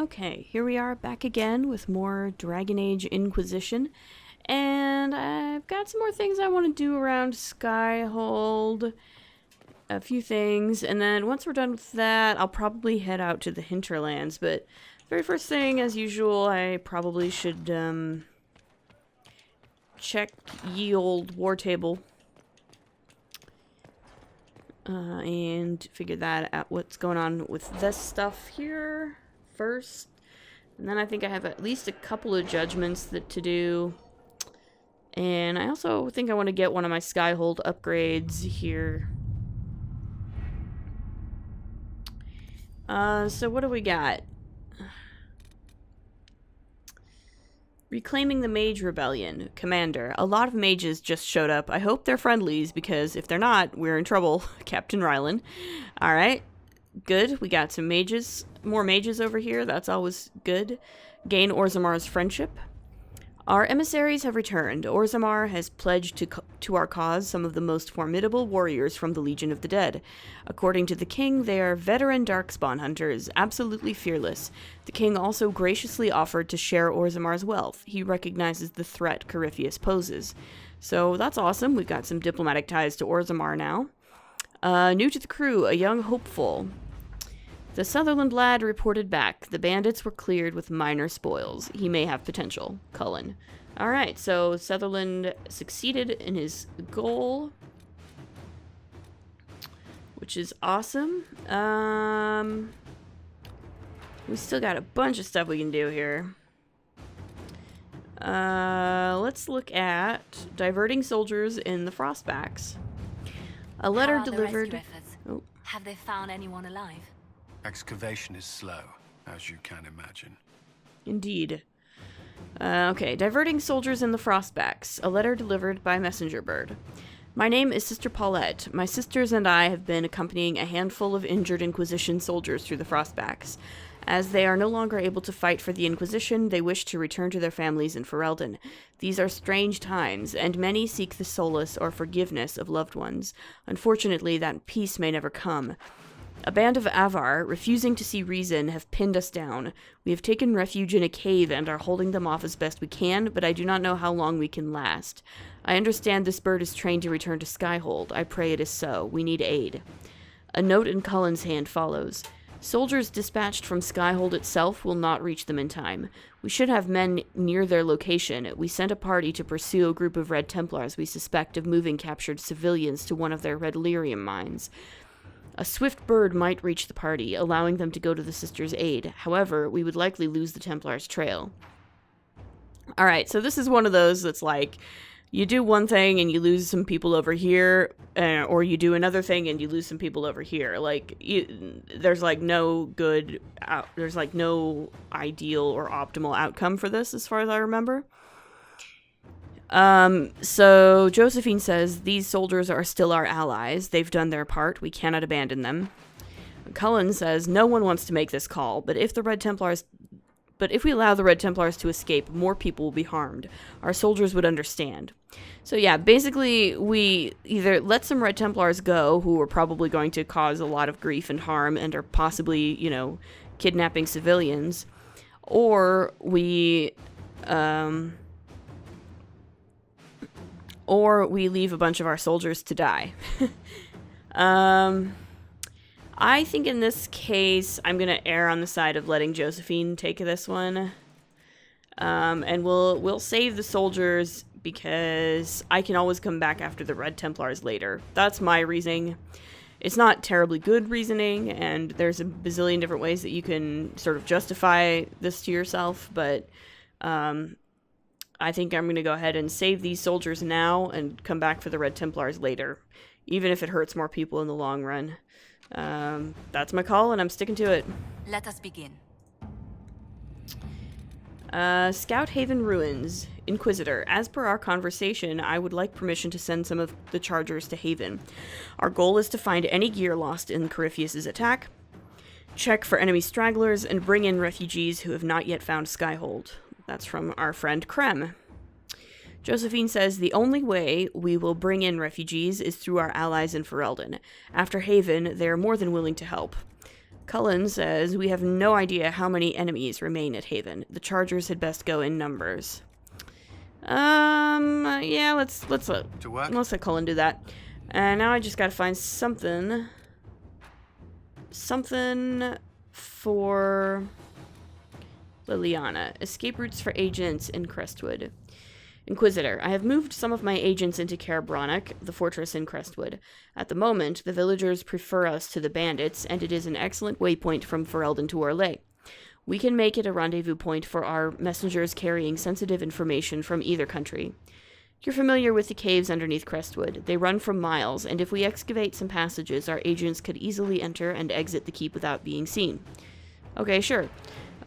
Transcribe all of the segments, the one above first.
Okay, here we are back again with more Dragon Age Inquisition. And I've got some more things I want to do around Skyhold. A few things. And then once we're done with that, I'll probably head out to the hinterlands. But very first thing, as usual, I probably should check ye old war table. And figure that out, what's going on with this stuff here first. And then I think I have at least a couple of judgments to do. And I also think I want to get one of my Skyhold upgrades here. So what do we got? Reclaiming the Mage Rebellion. Commander. A lot of mages just showed up. I hope they're friendlies, because if they're not, we're in trouble. Captain Rylan. Alright. Good. We got some mages. More mages over here. That's always good. Gain Orzamar's friendship. Our emissaries have returned. Orzammar has pledged to our cause some of the most formidable warriors from the Legion of the Dead. According to the king, they are veteran darkspawn hunters, absolutely fearless. The king also graciously offered to share Orzammar's wealth. He recognizes the threat Corypheus poses. So that's awesome. We've got some diplomatic ties to Orzammar now. New to the crew, a young hopeful. The Sutherland lad reported back. The bandits were cleared with minor spoils. He may have potential. Cullen. Alright, so Sutherland succeeded in his goal, which is awesome. We still got a bunch of stuff we can do here. Let's look at diverting soldiers in the Frostbacks. A letter delivered... Oh. Have they found anyone alive? Excavation is slow, as you can imagine. Indeed. Okay, diverting soldiers in the Frostbacks. A letter delivered by messenger bird. My name is Sister Paulette. My sisters and I have been accompanying a handful of injured Inquisition soldiers through the Frostbacks. As they are no longer able to fight for the Inquisition, they wish to return to their families in Ferelden. These are strange times, and many seek the solace or forgiveness of loved ones. Unfortunately, that peace may never come. A band of Avar, refusing to see reason, have pinned us down. We have taken refuge in a cave and are holding them off as best we can, but I do not know how long we can last. I understand this bird is trained to return to Skyhold. I pray it is so. We need aid. A note in Cullen's hand follows. Soldiers dispatched from Skyhold itself will not reach them in time. We should have men near their location. We sent a party to pursue a group of Red Templars we suspect of moving captured civilians to one of their red lyrium mines. A swift bird might reach the party, allowing them to go to the sisters' aid. However, we would likely lose the Templars' trail. Alright, so this is one of those that's like, you do one thing and you lose some people over here, or you do another thing and you lose some people over here. Like, there's like no good, there's like no ideal or optimal outcome for this, as far as I remember. So Josephine says, these soldiers are still our allies. They've done their part. We cannot abandon them. Cullen says, no one wants to make this call, but if we allow the Red Templars to escape, more people will be harmed. Our soldiers would understand. So yeah, basically, we either let some Red Templars go, who are probably going to cause a lot of grief and harm and are possibly, you know, kidnapping civilians, or we leave a bunch of our soldiers to die. I think in this case, I'm going to err on the side of letting Josephine take this one. And we'll save the soldiers because I can always come back after the Red Templars later. That's my reasoning. It's not terribly good reasoning, and there's a bazillion different ways that you can sort of justify this to yourself, but I think I'm going to go ahead and save these soldiers now and come back for the Red Templars later, even if it hurts more people in the long run. That's my call, and I'm sticking to it. Let us begin. Scout Haven Ruins. Inquisitor. As per our conversation, I would like permission to send some of the Chargers to Haven. Our goal is to find any gear lost in Corypheus' attack, check for enemy stragglers, and bring in refugees who have not yet found Skyhold. That's from our friend Krem. Josephine says, the only way we will bring in refugees is through our allies in Ferelden. After Haven, they are more than willing to help. Cullen says, we have no idea how many enemies remain at Haven. The Chargers had best go in numbers. Yeah, let's let Cullen do that. And now I just gotta find something for Liliana. Escape routes for agents in Crestwood. Inquisitor, I have moved some of my agents into Kaer Bronach, the fortress in Crestwood. At the moment, the villagers prefer us to the bandits, and it is an excellent waypoint from Ferelden to Orlais. We can make it a rendezvous point for our messengers carrying sensitive information from either country. You're familiar with the caves underneath Crestwood. They run for miles, and if we excavate some passages, our agents could easily enter and exit the keep without being seen. Okay, sure.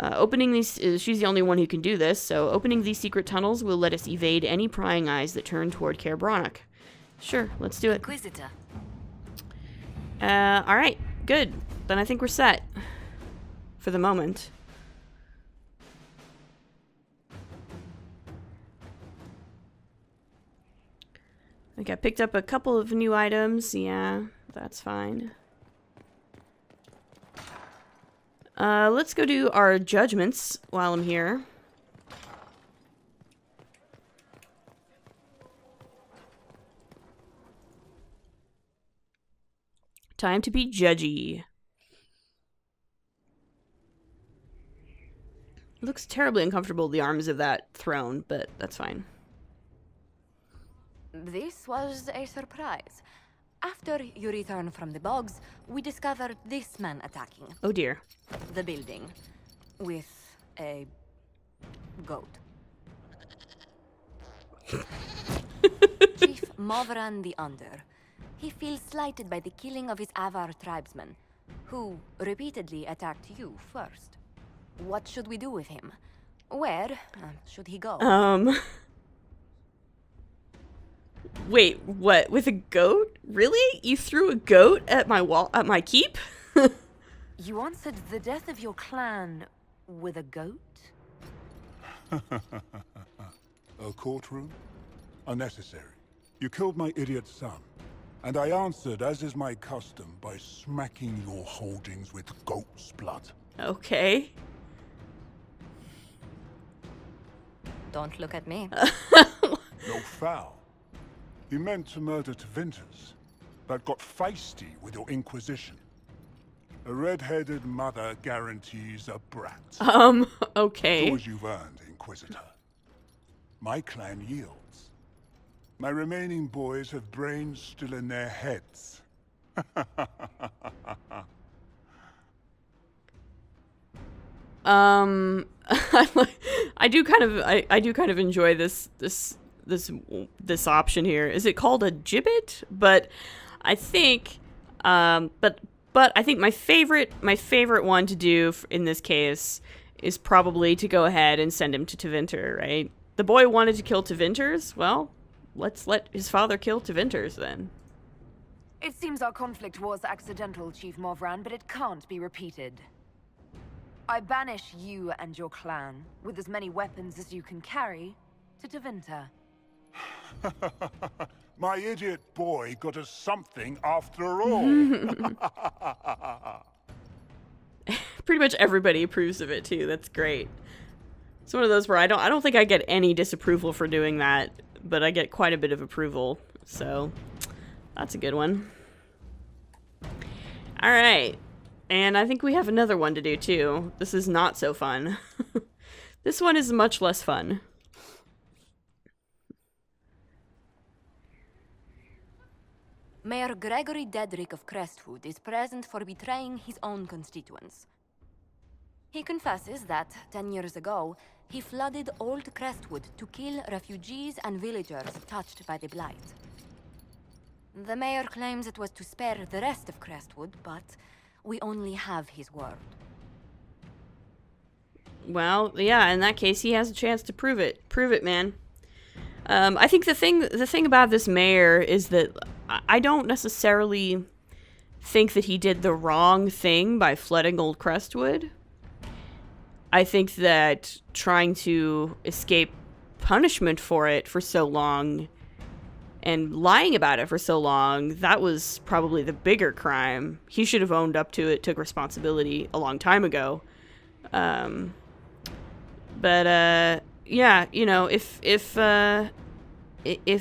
Opening these, she's the only one who can do this, so opening these secret tunnels will let us evade any prying eyes that turn toward Kaer Bronach. Sure, let's do it. Inquisitor. Alright, good. Then I think we're set. For the moment. I think I picked up a couple of new items. Yeah, that's fine. Let's go do our judgments while I'm here. Time to be judgy. It looks terribly uncomfortable, the arms of that throne, but that's fine. This was a surprise. After you return from the bogs, we discovered this man attacking Oh dear. the building with a goat. Chief Movran the Under. He feels slighted by the killing of his Avar tribesmen, who repeatedly attacked you first. What should we do with him? Where should he go? Wait, what? With a goat? Really? You threw a goat at my wall, at my keep? You answered the death of your clan with a goat? A courtroom? Unnecessary. You killed my idiot son, and I answered, as is my custom, by smacking your holdings with goat's blood. Okay. Don't look at me. No foul. You meant to murder Tevinters, but got feisty with your Inquisition. A red-headed mother guarantees a brat. Okay. So as you've earned, Inquisitor. My clan yields. My remaining boys have brains still in their heads. I do kind of enjoy this option here. Is it called a gibbet? But I think but I think my favorite one to do in this case is probably to go ahead and send him to Tevinter, right? The boy wanted to kill Tevinters. Well, let's let his father kill Tevinters then. It seems our conflict was accidental, Chief Movran, but it can't be repeated. I banish you and your clan, with as many weapons as you can carry, to Tevinter. My idiot boy got us something after all. Pretty much everybody approves of it too. That's great. It's one of those where I don't think I get any disapproval for doing that, but I get quite a bit of approval. So that's a good one. All right. And I think we have another one to do too. This is not so fun. This one is much less fun. Mayor Gregory Dedrick of Crestwood is present for betraying his own constituents. He confesses that, 10 years ago, he flooded Old Crestwood to kill refugees and villagers touched by the Blight. The mayor claims it was to spare the rest of Crestwood, but we only have his word. Well, yeah, in that case, he has a chance to prove it. Prove it, man. I think the thing about this mayor is that I don't necessarily think that he did the wrong thing by flooding Old Crestwood. I think that trying to escape punishment for it for so long And lying about it for so long, that was probably the bigger crime. He should have owned up to it, took responsibility a long time ago. Yeah, you know, if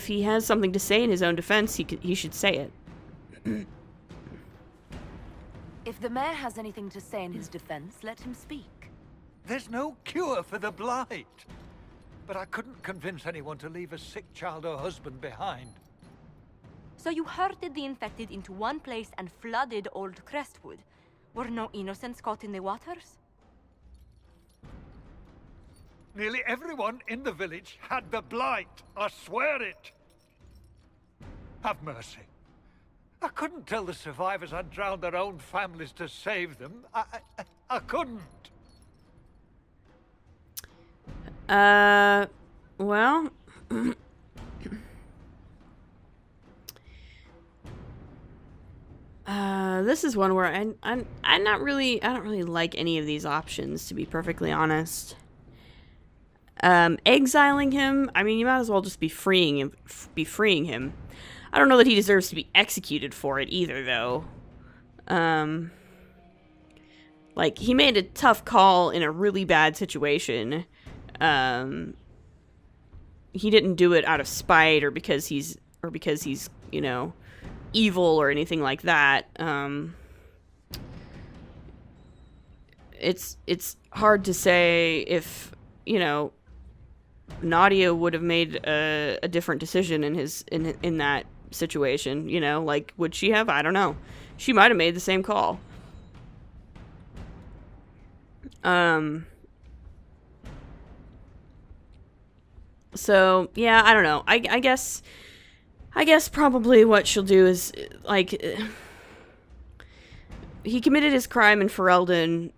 he has something to say in his own defense, he should say it. If the mayor has anything to say in his defense, let him speak. There's no cure for the blight. But I couldn't convince anyone to leave a sick child or husband behind. So you herded the infected into one place and flooded Old Crestwood. Were no innocents caught in the waters? Nearly everyone in the village had the blight. I swear it. Have mercy. I couldn't tell the survivors I'd drowned their own families to save them. I couldn't. Well, this is one where I don't really like any of these options, to be perfectly honest. Exiling him, I mean, you might as well just be freeing him. I don't know that he deserves to be executed for it either, though. Like, he made a tough call in a really bad situation. He didn't do it out of spite or because he's, you know, evil or anything like that. It's hard to say if, you know, Nadia would have made a different decision in that situation, you know, like, would she have? I don't know. She might have made the same call. So, yeah, I don't know. I guess probably what she'll do is, like, he committed his crime in Ferelden.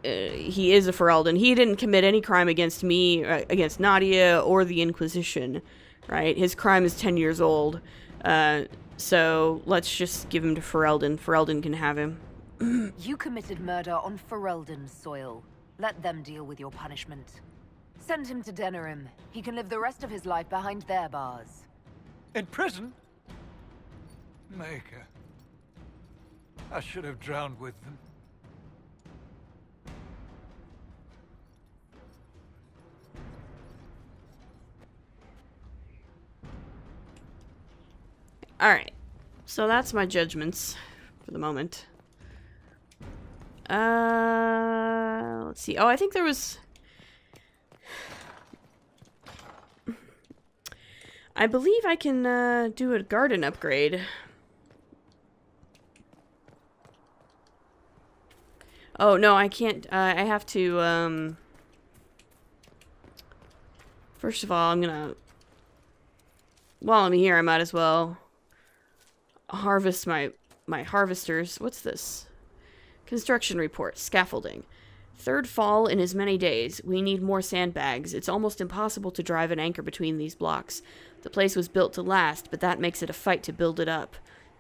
He is a Ferelden. He didn't commit any crime against me, against Nadia, or the Inquisition, right? His crime is 10 years old. So let's just give him to Ferelden. Ferelden can have him. You committed murder on Ferelden's soil. Let them deal with your punishment. Send him to Denerim. He can live the rest of his life behind their bars. In prison? Maker. I should have drowned with them. Alright. So that's my judgments for the moment. Let's see. Oh, I think there was... I believe I can do a garden upgrade. Oh, no, I can't. I have to, first of all, I'm gonna... While I'm here, I might as well harvest my harvesters. What's this? Construction report. Scaffolding. Third fall in as many days. We need more sandbags. It's almost impossible to drive an anchor between these blocks. The place was built to last, but that makes it a fight to build it up.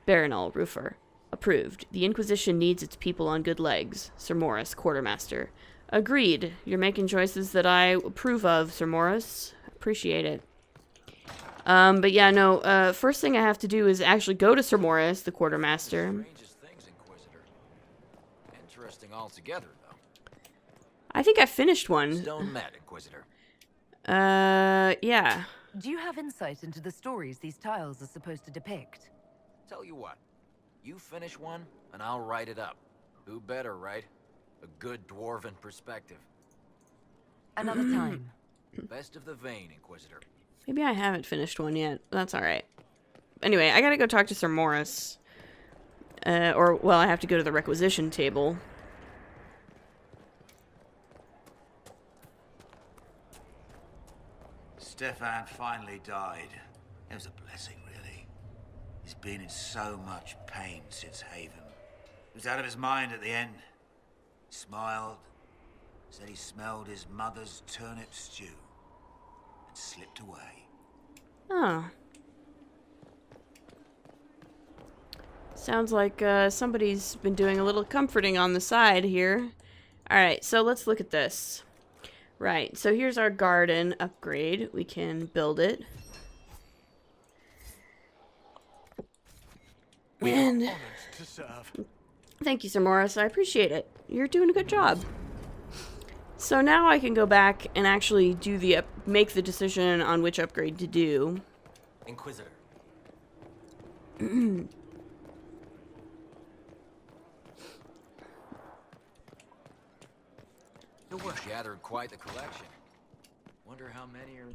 Baronal, roofer. Approved. The Inquisition needs its people on good legs. Sir Morris, quartermaster. Agreed. You're making choices that I approve of, Sir Morris. Appreciate it. But yeah, no, first thing I have to do is actually go to Sir Morris, the quartermaster. Strangest things, Inquisitor. Interesting altogether, though. I think I finished one. Stone met, Inquisitor. Yeah. Do you have insight into the stories these tiles are supposed to depict? Tell you what, you finish one, and I'll write it up. Who better, right? A good dwarven perspective. Another time. Best of the vein, Inquisitor. Maybe I haven't finished one yet. That's alright. Anyway, I gotta go talk to Sir Morris. Well, I have to go to the requisition table. Stefan finally died. It was a blessing, really. He's been in so much pain since Haven. He was out of his mind at the end. He smiled, said he smelled his mother's turnip stew, and slipped away. Oh. Sounds like somebody's been doing a little comforting on the side here. Alright, so let's look at this. Right, so here's our garden upgrade. We can build it. And Honored to serve. thank you, Sir Morris. I appreciate it. You're doing a good job. So now I can go back and actually do the make the decision on which upgrade to do. Inquisitor. Gathered quite the collection. Wonder how many are...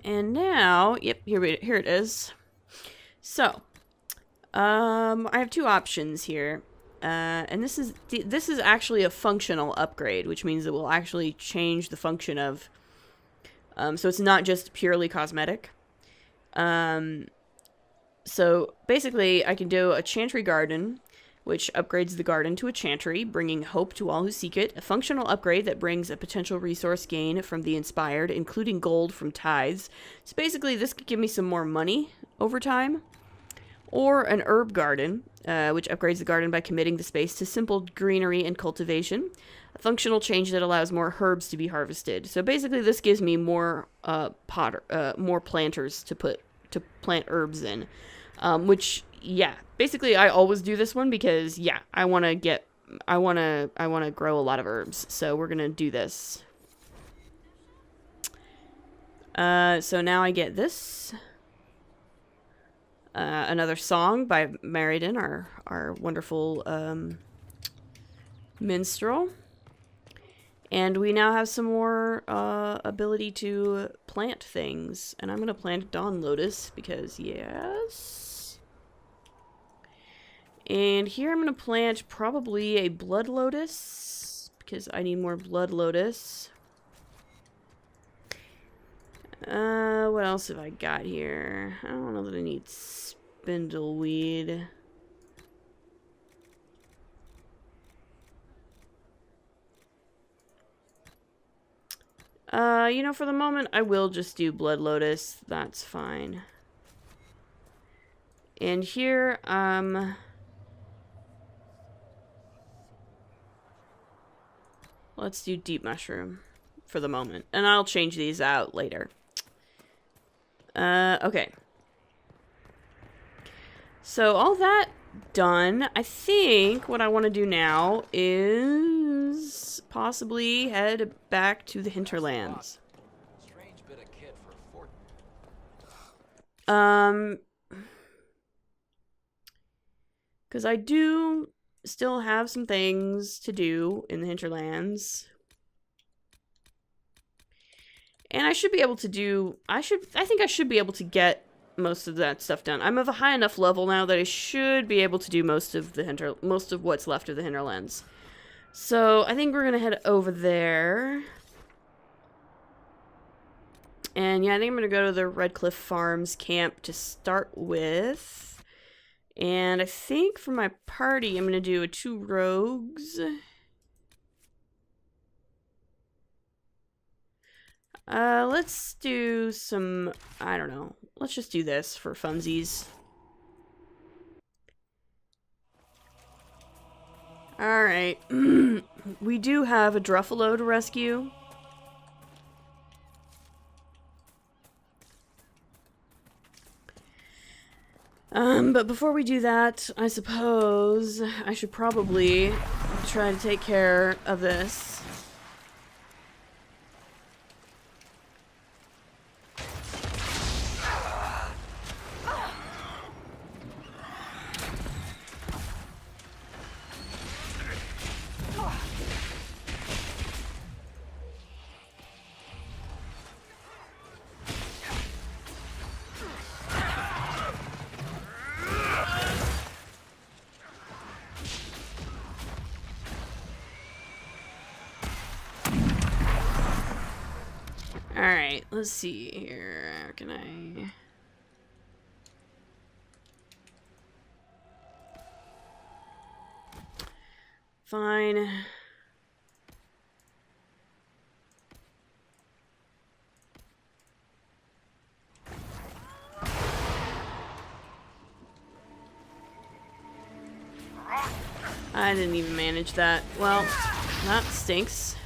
And now, yep, here it is. So, I have two options here. And this is actually a functional upgrade, which means it will actually change the function of... so it's not just purely cosmetic. So basically, I can do a Chantry Garden, which upgrades the garden to a chantry, bringing hope to all who seek it. A functional upgrade that brings a potential resource gain from the inspired, including gold from tithes. So basically, this could give me some more money over time. Or an herb garden, which upgrades the garden by committing the space to simple greenery and cultivation. A functional change that allows more herbs to be harvested. So basically, this gives me more more planters to plant herbs in, which, yeah, basically I always do this one because, yeah, I want to grow a lot of herbs. So we're gonna do this. So now I get this. Another song by Meriden, our wonderful minstrel. And we now have some more ability to plant things. And I'm going to plant Dawn Lotus because, yes. And here I'm going to plant probably a Blood Lotus because I need more Blood Lotus. What else have I got here? I don't know that I need Spindleweed. You know, for the moment, I will just do Blood Lotus. That's fine. And here, let's do Deep Mushroom for the moment. And I'll change these out later. Okay. So all that done, I think what I want to do now is possibly head back to the hinterlands. Strange bit of kit for because I do still have some things to do in the hinterlands. And I should be able to do... I think I should be able to get most of that stuff done. I'm of a high enough level now that I should be able to do most of what's left of the hinterlands. So I think we're gonna head over there. And yeah, I think I'm gonna go to the Redcliffe Farms camp to start with. And I think for my party, I'm gonna do 2 rogues. Let's do some, I don't know. Let's just do this for funsies. Alright. We do have a Druffalo to rescue. But before we do that, I suppose I should probably try to take care of this. Alright, let's see here. How can I... Fine. I didn't even manage that. Well, that stinks.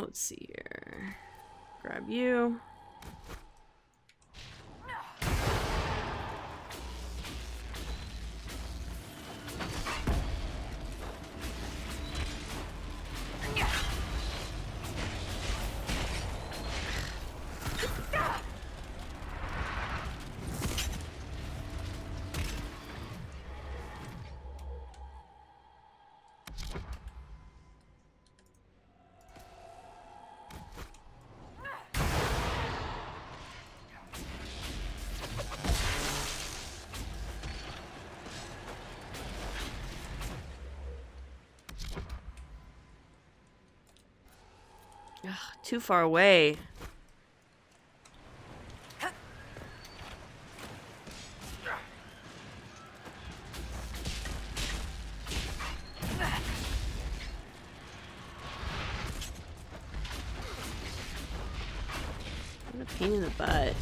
Let's see here. Grab you. Ugh, too far away. What a pain in the butt.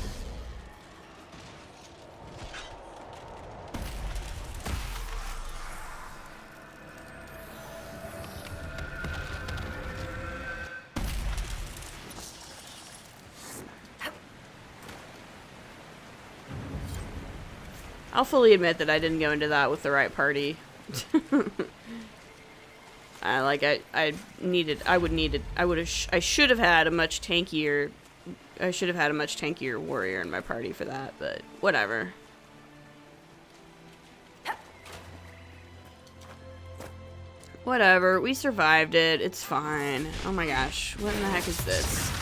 I'll fully admit that I didn't go into that with the right party. I should have had a much tankier warrior in my party for that, but whatever. Whatever, we survived it, it's fine. Oh my gosh, what in the heck is this?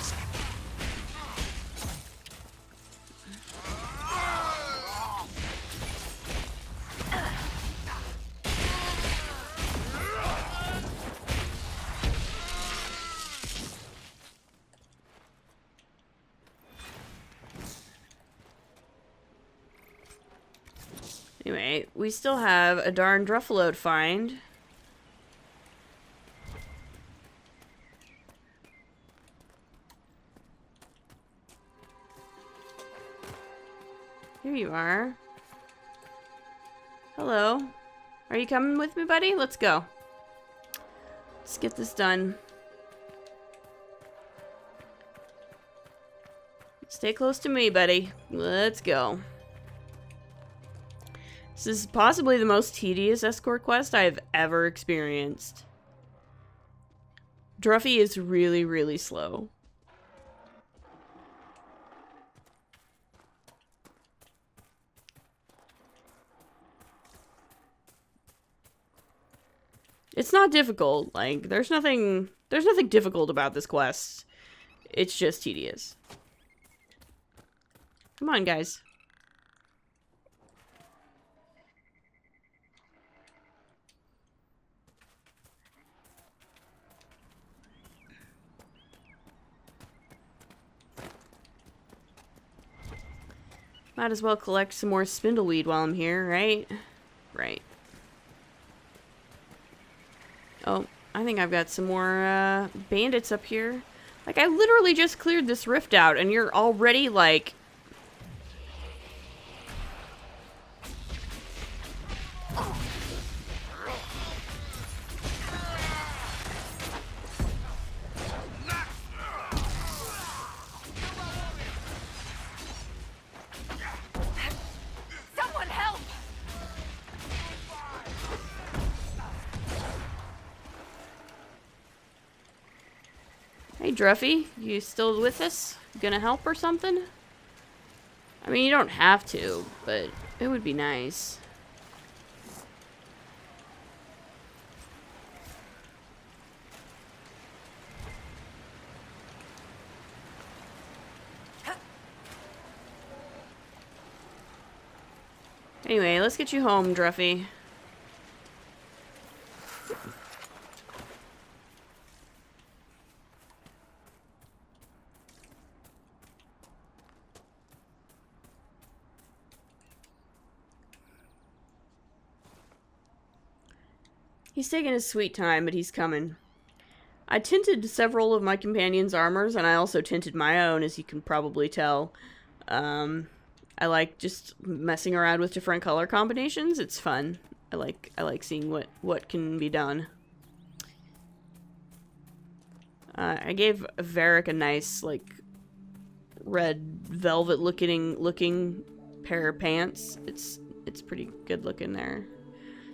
Anyway, we still have a darn Druffalo to find. Here you are. Hello. Are you coming with me, buddy? Let's go. Let's get this done. Stay close to me, buddy. Let's go. This is possibly the most tedious escort quest I've ever experienced. Druffy is really, really slow. It's not difficult. Like, there's nothing difficult about this quest. It's just tedious. Come on, guys. Might as well collect some more spindleweed while I'm here, right? Right. Oh, I think I've got some more bandits up here. Like, I literally just cleared this rift out, and you're already, like... Hey, Druffy, you still with us? Gonna help or something? I mean, you don't have to, but it would be nice. Anyway, let's get you home, Druffy. He's taking his sweet time, but he's coming. I tinted several of my companions' armors, and I also tinted my own, as you can probably tell. I like just messing around with different color combinations. It's fun. I like seeing what can be done. I gave Varric a nice, like, red velvet looking pair of pants. It's pretty good looking there.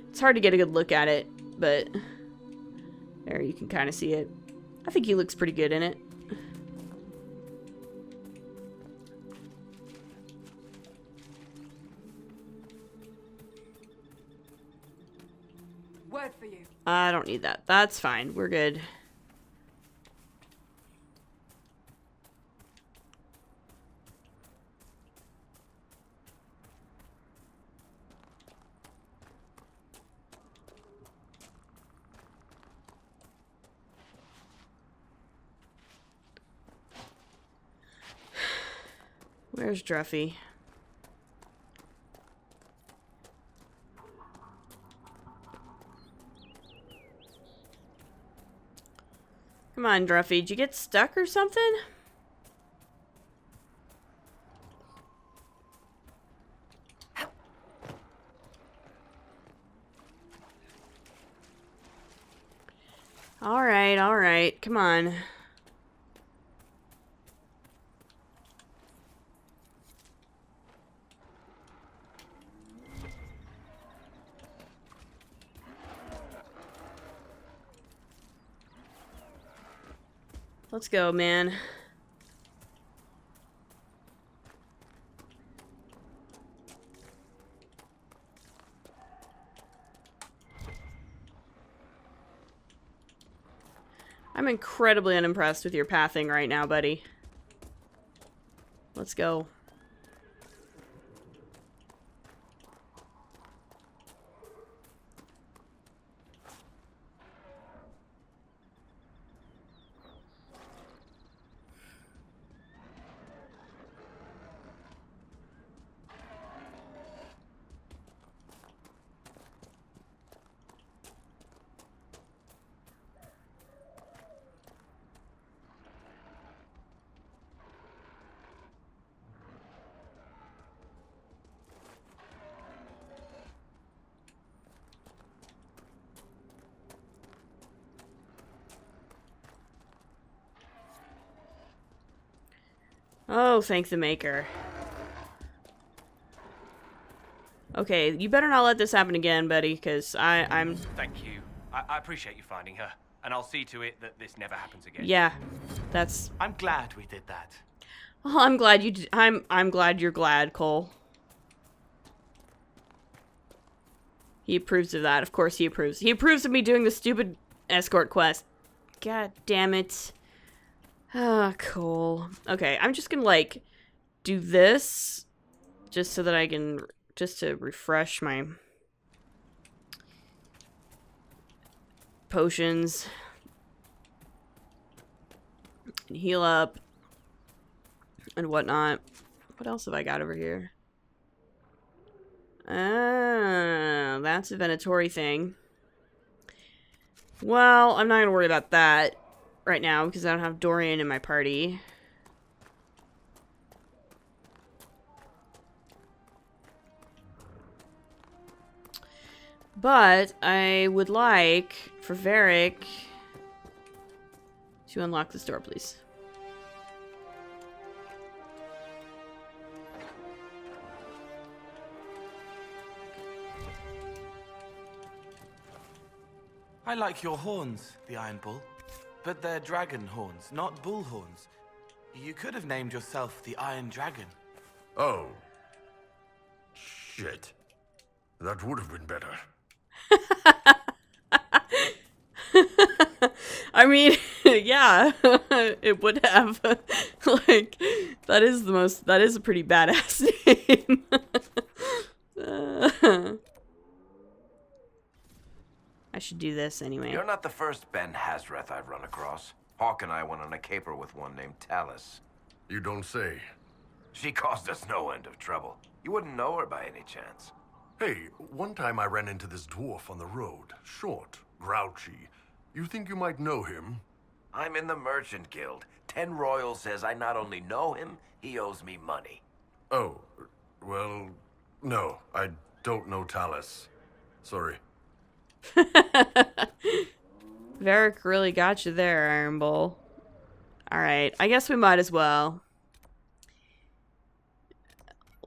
It's hard to get a good look at it, but there you can kind of see it. I think he looks pretty good in it. Word for you. I don't need that. That's fine. We're good. Where's Druffy? Come on, Druffy. Did you get stuck or something? All right. Come on. Let's go, man. I'm incredibly unimpressed with your pathing right now, buddy. Let's go. Oh, thank the maker. Okay, you better not let this happen again, buddy, because I'm... Thank you. I appreciate you finding her, and I'll see to it that this never happens again. Yeah, that's... I'm glad we did that. Oh, I'm glad you did... I'm glad you're glad, Cole. He approves of that. Of course he approves. He approves of me doing the stupid escort quest. God damn it. Ah, Cole. Okay, I'm just gonna, like, do this just so that I can... just to refresh my potions and heal up and whatnot. What else have I got over here? Ah, that's a Venatori thing. Well, I'm not gonna worry about that right now because I don't have Dorian in my party. But I would like for Varric to unlock this door, please. I like your horns, the Iron Bull. But they're dragon horns, not bull horns. You could have named yourself the Iron Dragon. Oh. Shit. That would have been better. I mean, yeah, it would have. Like, that is a pretty badass name. I should do this anyway. You're not the first Ben Hazreth I've run across. Hawk and I went on a caper with one named Talus. You don't say. She caused us no end of trouble. You wouldn't know her by any chance. Hey, one time I ran into this dwarf on the road. Short, grouchy. You think you might know him? I'm in the Merchant Guild. 10 Royal says I not only know him, he owes me money. Oh, well, no, I don't know Talus. Sorry. Varric really got you there, Iron Bull. Alright, I guess we might as well.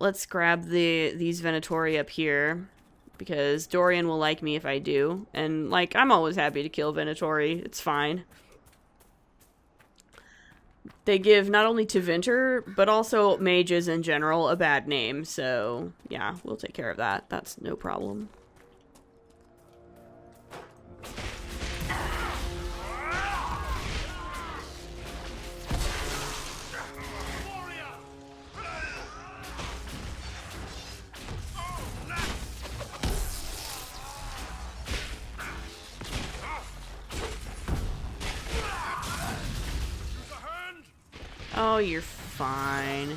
Let's grab these Venatori up here, because Dorian will like me if I do. And, like, I'm always happy to kill Venatori. It's fine. They give not only to Vinter, but also mages in general a bad name. So, yeah, we'll take care of that. That's no problem. Oh, you're fine.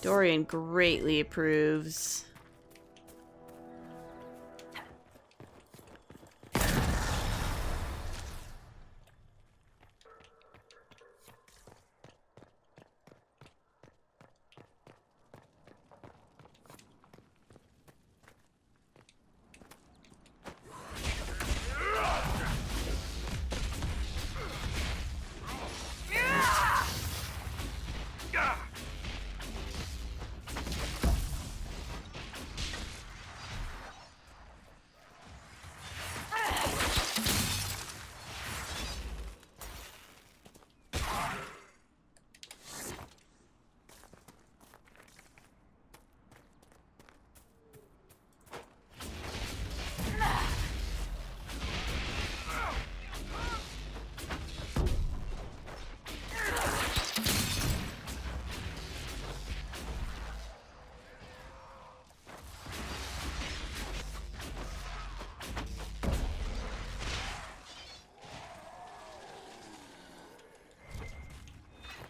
Dorian greatly approves.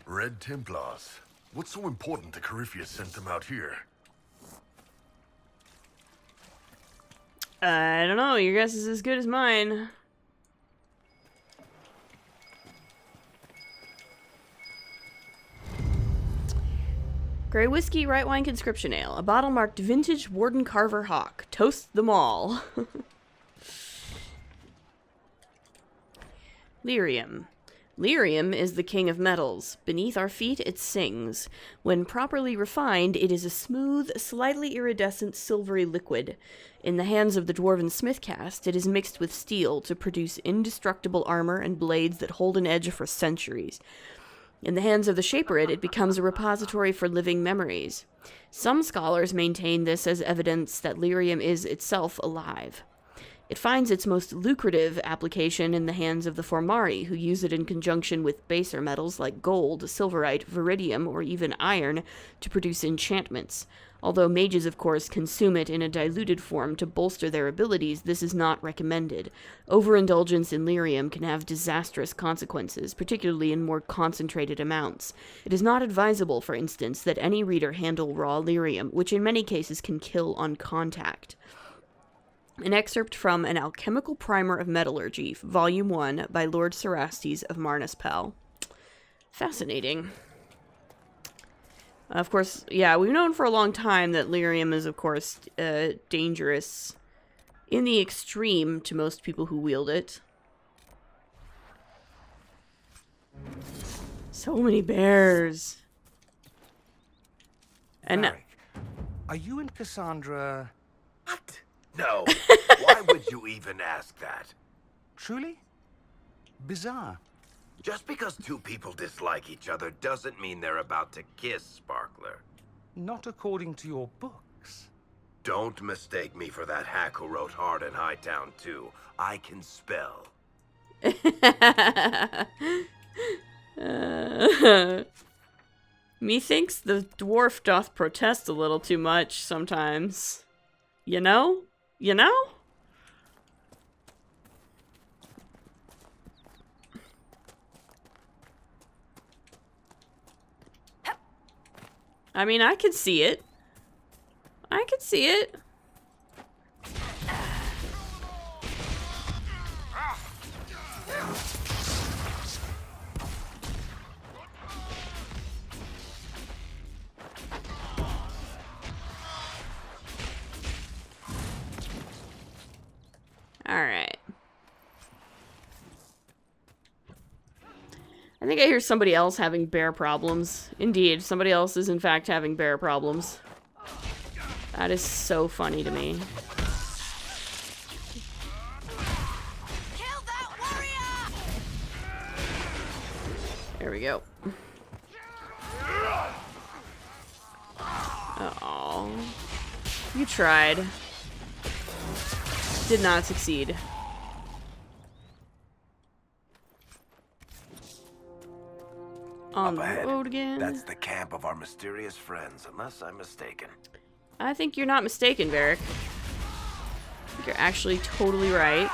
Red Templars. What's so important that Corypheus sent them out here? I don't know. Your guess is as good as mine. Grey Whiskey, Right Wine Conscription Ale. A bottle marked Vintage Warden Carver Hawk. Toast them all. Lyrium. Lyrium is the king of metals. Beneath our feet it sings. When properly refined, it is a smooth, slightly iridescent silvery liquid. In the hands of the dwarven smithcast, it is mixed with steel to produce indestructible armor and blades that hold an edge for centuries. In the hands of the shaperid, it becomes a repository for living memories. Some scholars maintain this as evidence that lyrium is itself alive. It finds its most lucrative application in the hands of the Formari, who use it in conjunction with baser metals like gold, silverite, viridium, or even iron to produce enchantments. Although mages, of course, consume it in a diluted form to bolster their abilities, this is not recommended. Overindulgence in lyrium can have disastrous consequences, particularly in more concentrated amounts. It is not advisable, for instance, that any reader handle raw lyrium, which in many cases can kill on contact. An excerpt from An Alchemical Primer of Metallurgy, Volume 1, by Lord Cerastes of Marnispel. Fascinating. Of course, yeah, we've known for a long time that lyrium is, of course, dangerous in the extreme to most people who wield it. So many bears. And Varric, are you and Cassandra... What? No. Why would you even ask that? Truly? Bizarre. Just because two people dislike each other doesn't mean they're about to kiss, Sparkler. Not according to your books. Don't mistake me for that hack who wrote Hard and Hightown too. I can spell. Methinks the dwarf doth protest a little too much sometimes. You know? You know? I mean, I could see it. I could see it. Alright. I think I hear somebody else having bear problems. Indeed, somebody else is in fact having bear problems. That is so funny to me. Kill that warrior! There we go. Uh-oh. You tried. Did not succeed. On the road again. That's the camp of our mysterious friends, unless I'm mistaken. I think you're not mistaken, Varric. I think you're actually totally right.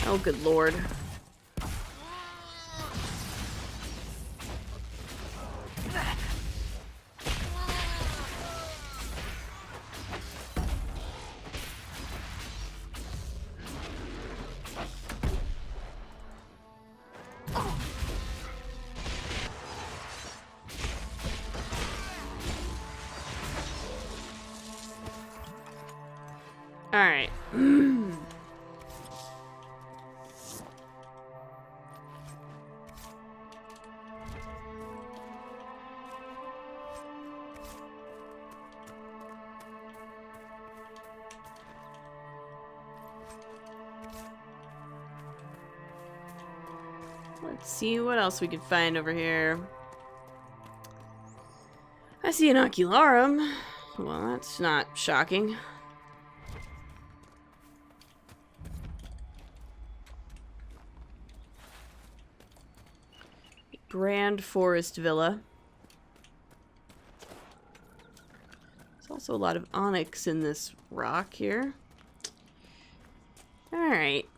Oh, good lord. Alright. Let's see what else we can find over here. I see an ocularum. Well, that's not shocking. Grand Forest Villa. There's also a lot of onyx in this rock here. Alright.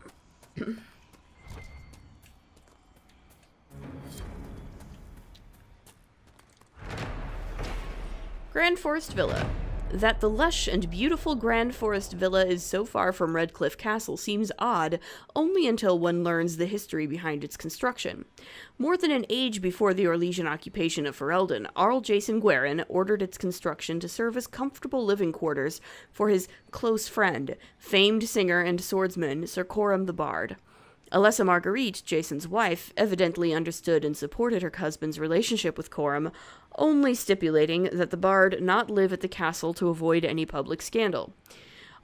Grand Forest Villa. That the lush and beautiful Grand Forest Villa is so far from Redcliffe Castle seems odd, only until one learns the history behind its construction. More than an age before the Orlesian occupation of Ferelden, Arl Jason Guerin ordered its construction to serve as comfortable living quarters for his close friend, famed singer and swordsman Sir Coram the Bard. Alessa Marguerite, Jason's wife, evidently understood and supported her husband's relationship with Coram, only stipulating that the bard not live at the castle to avoid any public scandal.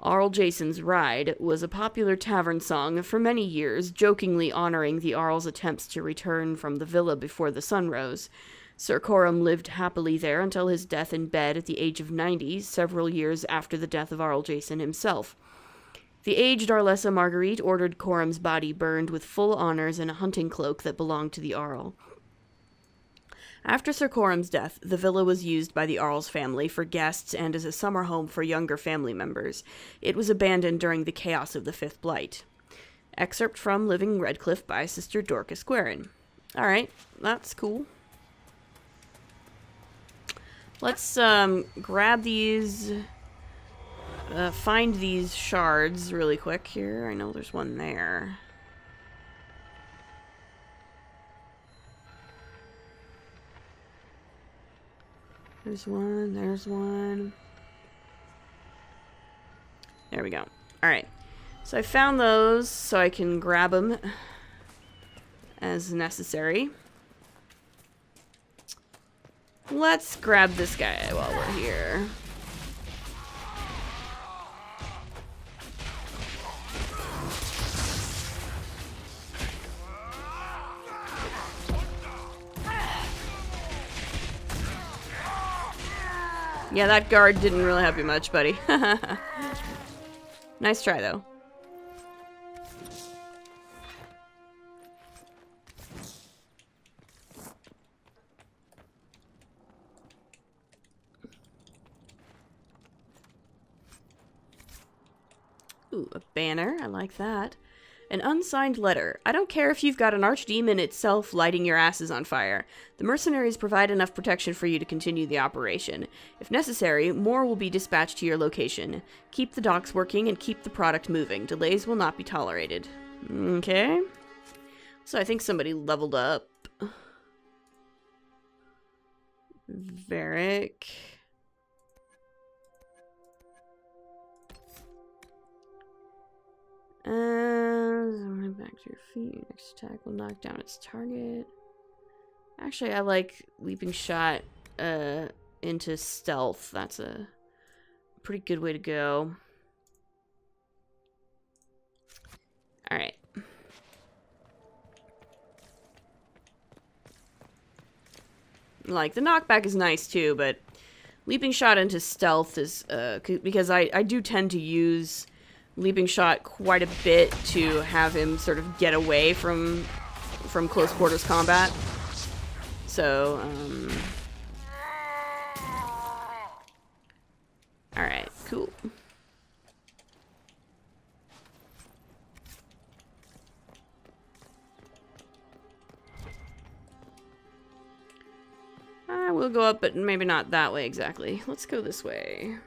Arl Jason's Ride was a popular tavern song for many years, jokingly honoring the Arl's attempts to return from the villa before the sun rose. Sir Coram lived happily there until his death in bed at the age of 90, several years after the death of Arl Jason himself. The aged Arlessa Marguerite ordered Coram's body burned with full honors in a hunting cloak that belonged to the Arl. After Sir Coram's death, the villa was used by the Arl's family for guests and as a summer home for younger family members. It was abandoned during the chaos of the Fifth Blight. Excerpt from Living Redcliffe by Sister Dorcas Guerin. Alright, that's cool. Let's grab these... find these shards really quick here. I know there's one there. There's one, there's one. There we go. Alright. So I found those so I can grab them as necessary. Let's grab this guy while we're here. Yeah, that guard didn't really help you much, buddy. Nice try, though. Ooh, a banner. I like that. An unsigned letter. I don't care if you've got an archdemon itself lighting your asses on fire. The mercenaries provide enough protection for you to continue the operation. If necessary, more will be dispatched to your location. Keep the docks working and keep the product moving. Delays will not be tolerated. Okay. So I think somebody leveled up. Varric. Back to your feet. Next attack will knock down its target. Actually, I like leaping shot into stealth. That's a pretty good way to go. Alright. Like, the knockback is nice too, but leaping shot into stealth is, because I do tend to use leaping shot quite a bit to have him sort of get away from close quarters combat. So, alright, cool. We'll go up, but maybe not that way exactly. Let's go this way.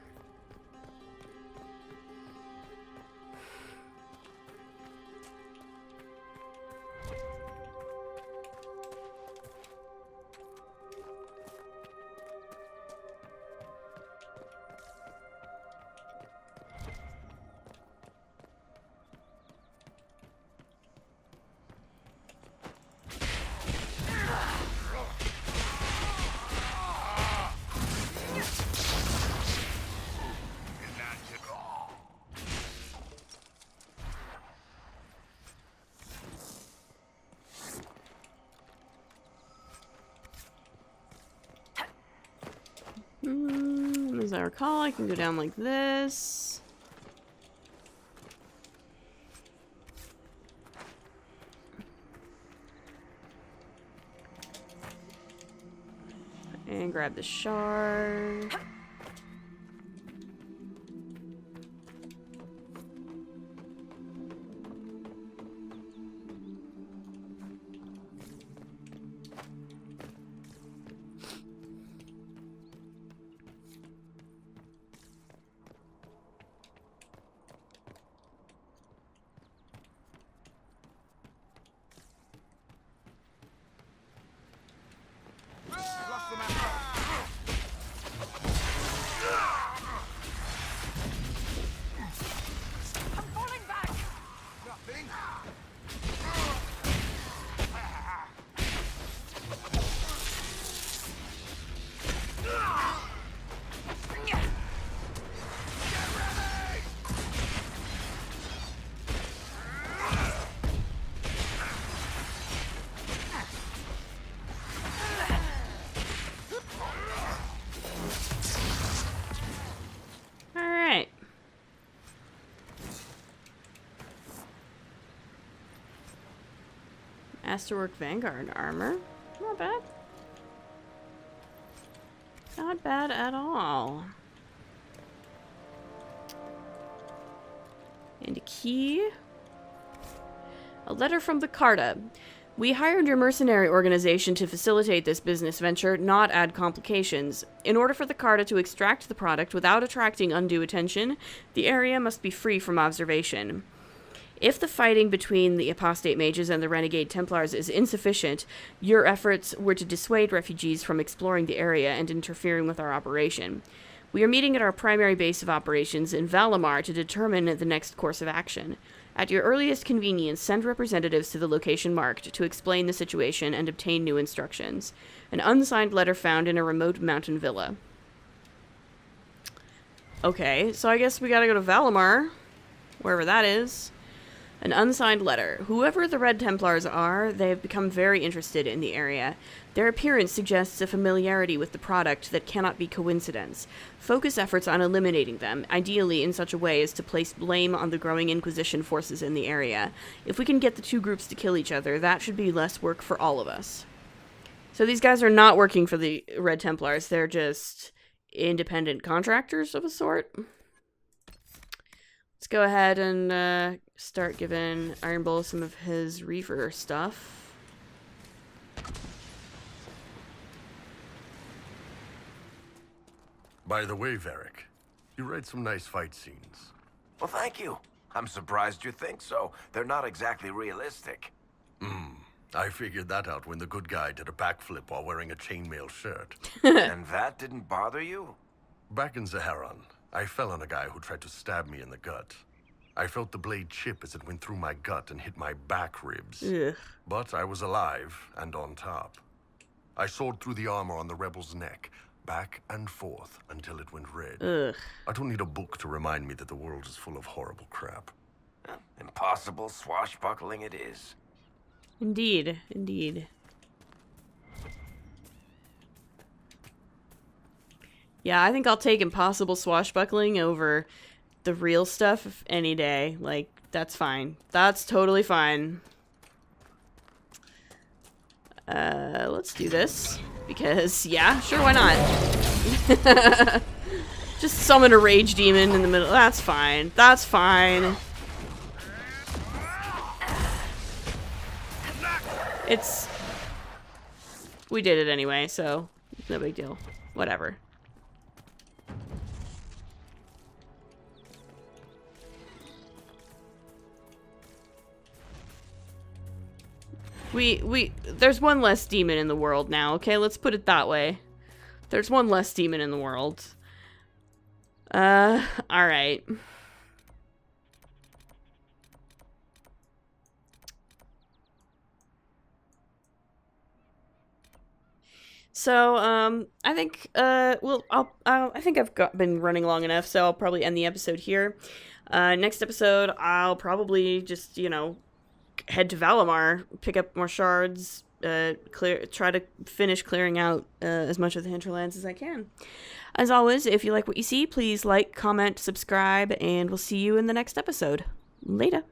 As I recall, I can go down like this. And grab the shard. Masterwork Vanguard armor. Not bad. Not bad at all. And a key. A letter from the Carta. We hired your mercenary organization to facilitate this business venture, not add complications. In order for the Carta to extract the product without attracting undue attention, the area must be free from observation. If the fighting between the apostate mages and the renegade Templars is insufficient, your efforts were to dissuade refugees from exploring the area and interfering with our operation. We are meeting at our primary base of operations in Valimar to determine the next course of action. At your earliest convenience, send representatives to the location marked to explain the situation and obtain new instructions. An unsigned letter found in a remote mountain villa. Okay, so I guess we gotta go to Valimar, wherever that is. An unsigned letter. Whoever the Red Templars are, they have become very interested in the area. Their appearance suggests a familiarity with the product that cannot be coincidence. Focus efforts on eliminating them, ideally in such a way as to place blame on the growing Inquisition forces in the area. If we can get the two groups to kill each other, that should be less work for all of us. So these guys are not working for the Red Templars, they're just independent contractors of a sort. Let's go ahead and start giving Iron Bull some of his Reaver stuff. By the way, Varric, you write some nice fight scenes. Well, thank you. I'm surprised you think so. They're not exactly realistic. I figured that out when the good guy did a backflip while wearing a chainmail shirt. And that didn't bother you? Back in Zaharan, I fell on a guy who tried to stab me in the gut. I felt the blade chip as it went through my gut and hit my back ribs. Ugh. But I was alive and on top. I sawed through the armor on the rebel's neck, back and forth until it went red. Ugh. I don't need a book to remind me that the world is full of horrible crap. Impossible swashbuckling it is. Indeed, indeed. Yeah, I think I'll take impossible swashbuckling over the real stuff any day. Like, that's fine. That's totally fine. Let's do this. Because, yeah, sure, why not? Just summon a rage demon in the middle. That's fine. That's fine. We did it anyway, so no big deal. Whatever. There's one less demon in the world now, okay? Let's put it that way. There's one less demon in the world. Alright. So, I think, I think I've been running long enough, so I'll probably end the episode here. Next episode, I'll probably just, you know, head to Valimar, pick up more shards, try to finish clearing out as much of the hinterlands as I can. As always, if you like what you see, please like, comment, subscribe, and we'll see you in the next episode. Later.